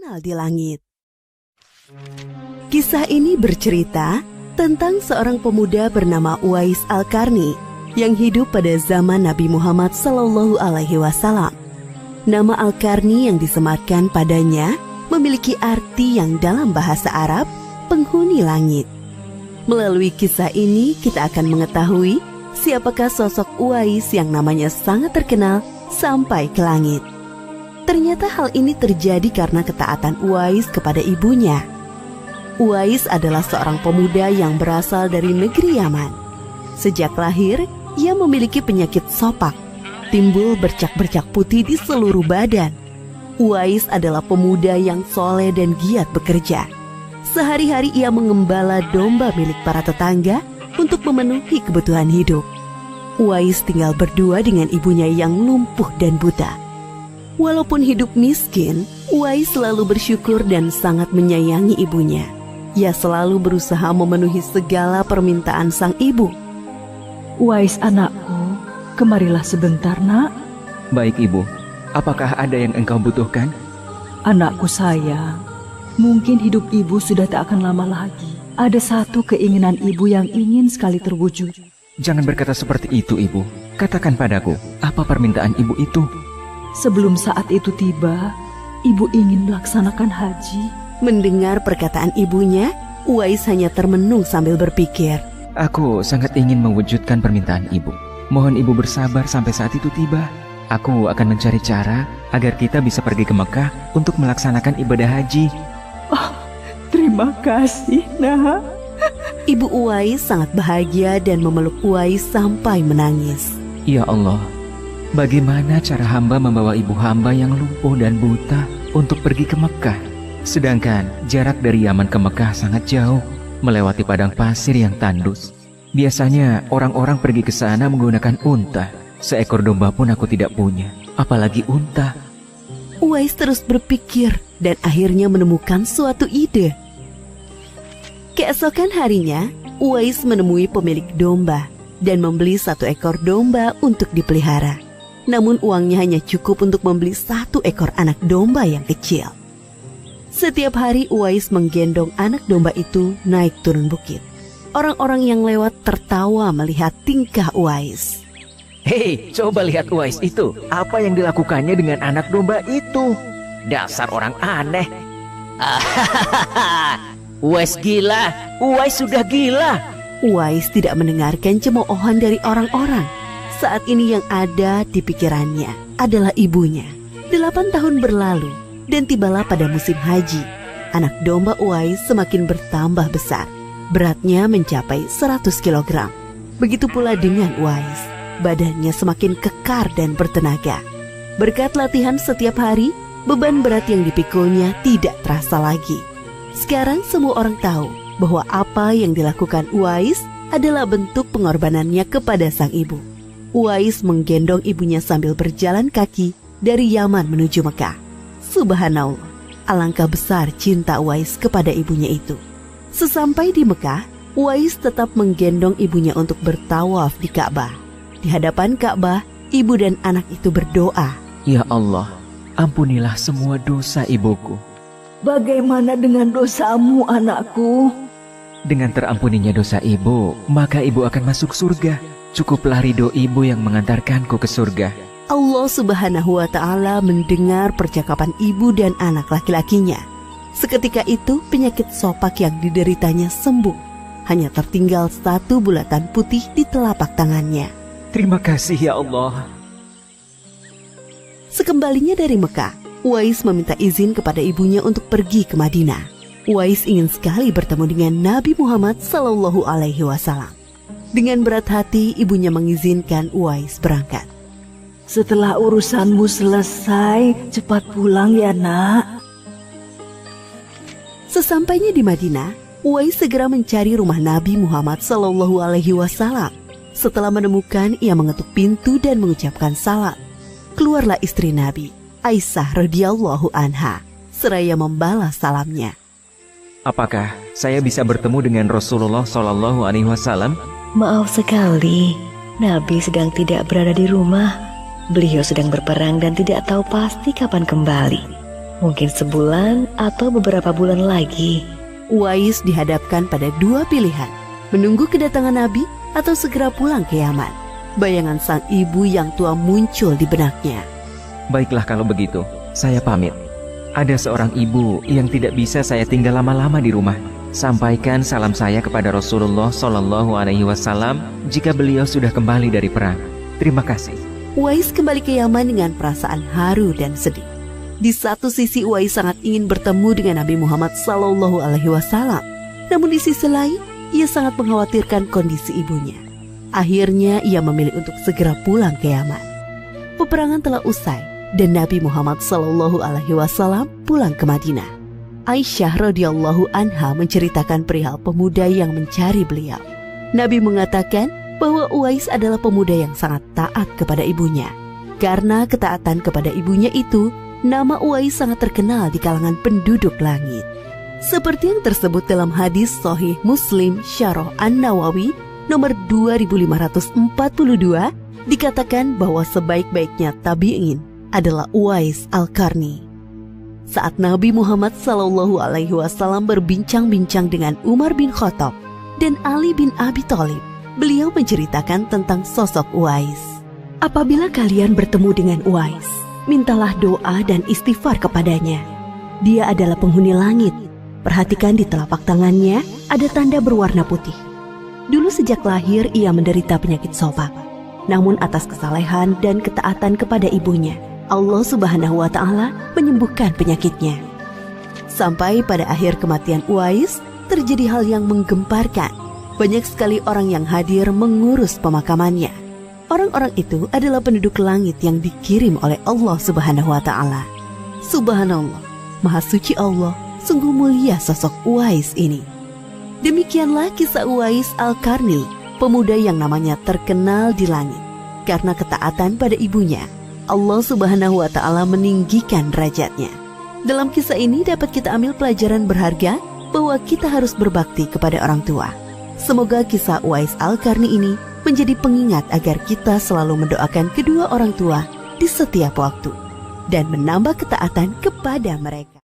terkenal di langit. Kisah ini bercerita tentang seorang pemuda bernama Uwais Al-Qarni yang hidup pada zaman Nabi Muhammad SAW. Nama Al-Qarni yang disematkan padanya memiliki arti yang dalam bahasa Arab, penghuni langit. Melalui kisah ini kita akan mengetahui siapakah sosok Uwais yang namanya sangat terkenal sampai ke langit. Ternyata hal ini terjadi karena ketaatan Uwais kepada ibunya. Uwais adalah seorang pemuda yang berasal dari negeri Yaman. Sejak lahir, ia memiliki penyakit sopak, timbul bercak-bercak putih di seluruh badan. Uwais adalah pemuda yang soleh dan giat bekerja. Sehari-hari ia mengembala domba milik para tetangga untuk memenuhi kebutuhan hidup. Uwais tinggal berdua dengan ibunya yang lumpuh dan buta. Walaupun hidup miskin, Uwais selalu bersyukur dan sangat menyayangi ibunya. Ia selalu berusaha memenuhi segala permintaan sang ibu. Uwais anakku, kemarilah sebentar nak. Baik ibu, apakah ada yang engkau butuhkan? Anakku sayang, mungkin hidup ibu sudah tak akan lama lagi. Ada satu keinginan ibu yang ingin sekali terwujud. Jangan berkata seperti itu ibu. Katakan padaku, apa permintaan ibu itu? Sebelum saat itu tiba, ibu ingin melaksanakan haji. Mendengar perkataan ibunya, Uwais hanya termenung sambil berpikir. Aku sangat ingin mewujudkan permintaan ibu. Mohon ibu bersabar sampai saat itu tiba. Aku akan mencari cara agar kita bisa pergi ke Mekah untuk melaksanakan ibadah haji. Oh, terima kasih nak. Ibu Uwais sangat bahagia dan memeluk Uwais sampai menangis. Ya Allah, bagaimana cara hamba membawa ibu hamba yang lumpuh dan buta untuk pergi ke Mekah? Sedangkan jarak dari Yaman ke Mekah sangat jauh, melewati padang pasir yang tandus. Biasanya orang-orang pergi ke sana menggunakan unta. Seekor domba pun aku tidak punya, apalagi unta. Uwais terus berpikir dan akhirnya menemukan suatu ide. Keesokan harinya, Uwais menemui pemilik domba dan membeli 1 ekor domba untuk dipelihara. Namun uangnya hanya cukup untuk membeli 1 ekor anak domba yang kecil. Setiap hari Uwais menggendong anak domba itu naik turun bukit. Orang-orang yang lewat tertawa melihat tingkah Uwais. Hei, coba lihat Uwais itu. Apa yang dilakukannya dengan anak domba itu? Dasar orang aneh. Uwais gila. Uwais sudah gila. Uwais tidak mendengarkan cemoohan dari orang-orang. Saat ini yang ada di pikirannya adalah ibunya. 8 tahun berlalu dan tibalah pada musim haji. Anak domba Uwais semakin bertambah besar. Beratnya mencapai 100 kg. Begitu pula dengan Uwais. Badannya semakin kekar dan bertenaga. Berkat latihan setiap hari, beban berat yang dipikulnya tidak terasa lagi. Sekarang semua orang tahu bahwa apa yang dilakukan Uwais adalah bentuk pengorbanannya kepada sang ibu. Uwais menggendong ibunya sambil berjalan kaki dari Yaman menuju Mekah. Subhanallah, alangkah besar cinta Uwais kepada ibunya itu. Sesampai di Mekah, Uwais tetap menggendong ibunya untuk bertawaf di Ka'bah. Di hadapan Ka'bah, ibu dan anak itu berdoa. Ya Allah, ampunilah semua dosa ibuku. Bagaimana dengan dosamu anakku? Dengan terampuninya dosa ibu, maka ibu akan masuk surga. Cukuplah ridho ibu yang mengantarkanku ke surga. Allah Subhanahu wa Ta'ala mendengar percakapan ibu dan anak laki-lakinya. Seketika itu penyakit sopak yang dideritanya sembuh. Hanya tertinggal 1 bulatan putih di telapak tangannya. Terima kasih ya Allah. Sekembalinya dari Mekah, Uwais meminta izin kepada ibunya untuk pergi ke Madinah. Uwais ingin sekali bertemu dengan Nabi Muhammad SAW. Dengan berat hati, ibunya mengizinkan Uwais berangkat. Setelah urusanmu selesai, cepat pulang ya nak. Sesampainya di Madinah, Uwais segera mencari rumah Nabi Muhammad SAW. Setelah menemukan, ia mengetuk pintu dan mengucapkan salam. Keluarlah istri Nabi, Aisyah radhiyallahu anha, seraya membalas salamnya. Apakah saya bisa bertemu dengan Rasulullah SAW? Maaf sekali, Nabi sedang tidak berada di rumah. Beliau sedang berperang dan tidak tahu pasti kapan kembali. Mungkin sebulan atau beberapa bulan lagi. Uwais dihadapkan pada dua pilihan, menunggu kedatangan Nabi atau segera pulang ke Yaman. Bayangan sang ibu yang tua muncul di benaknya. Baiklah kalau begitu, saya pamit. Ada seorang ibu yang tidak bisa saya tinggal lama-lama di rumah. Sampaikan salam saya kepada Rasulullah Shallallahu Alaihi Wasallam jika beliau sudah kembali dari perang. Terima kasih. Uwais kembali ke Yaman dengan perasaan haru dan sedih. Di satu sisi Uwais sangat ingin bertemu dengan Nabi Muhammad Sallallahu Alaihi Wasallam, namun di sisi lain ia sangat mengkhawatirkan kondisi ibunya. Akhirnya ia memilih untuk segera pulang ke Yaman. Peperangan telah usai dan Nabi Muhammad Sallallahu Alaihi Wasallam pulang ke Madinah. Aisyah radhiyallahu anha menceritakan perihal pemuda yang mencari beliau. Nabi mengatakan bahwa Uwais adalah pemuda yang sangat taat kepada ibunya. Karena ketaatan kepada ibunya itu, nama Uwais sangat terkenal di kalangan penduduk langit. Seperti yang tersebut dalam hadis Sahih Muslim Syarah An-Nawawi nomor 2542, dikatakan bahwa sebaik-baiknya tabi'in adalah Uwais Al-Qarni. Saat Nabi Muhammad Sallallahu Alaihi Wasallam berbincang-bincang dengan Umar bin Khattab dan Ali bin Abi Thalib, beliau menceritakan tentang sosok Uwais. Apabila kalian bertemu dengan Uwais, mintalah doa dan istighfar kepadanya. Dia adalah penghuni langit. Perhatikan di telapak tangannya ada tanda berwarna putih. Dulu sejak lahir ia menderita penyakit sobak. Namun atas kesalehan dan ketaatan kepada ibunya, Allah Subhanahu wa Ta'ala menyembuhkan penyakitnya. Sampai pada akhir kematian Uwais, terjadi hal yang menggemparkan. Banyak sekali orang yang hadir mengurus pemakamannya. Orang-orang itu adalah penduduk langit yang dikirim oleh Allah Subhanahu wa Ta'ala. Subhanallah, Maha Suci Allah, sungguh mulia sosok Uwais ini. Demikianlah kisah Uwais Al-Qarni, pemuda yang namanya terkenal di langit. Karena ketaatan pada ibunya, Allah Subhanahu wa Ta'ala meninggikan derajatnya. Dalam kisah ini dapat kita ambil pelajaran berharga bahwa kita harus berbakti kepada orang tua. Semoga kisah Uwais Al-Qarni ini menjadi pengingat agar kita selalu mendoakan kedua orang tua di setiap waktu dan menambah ketaatan kepada mereka.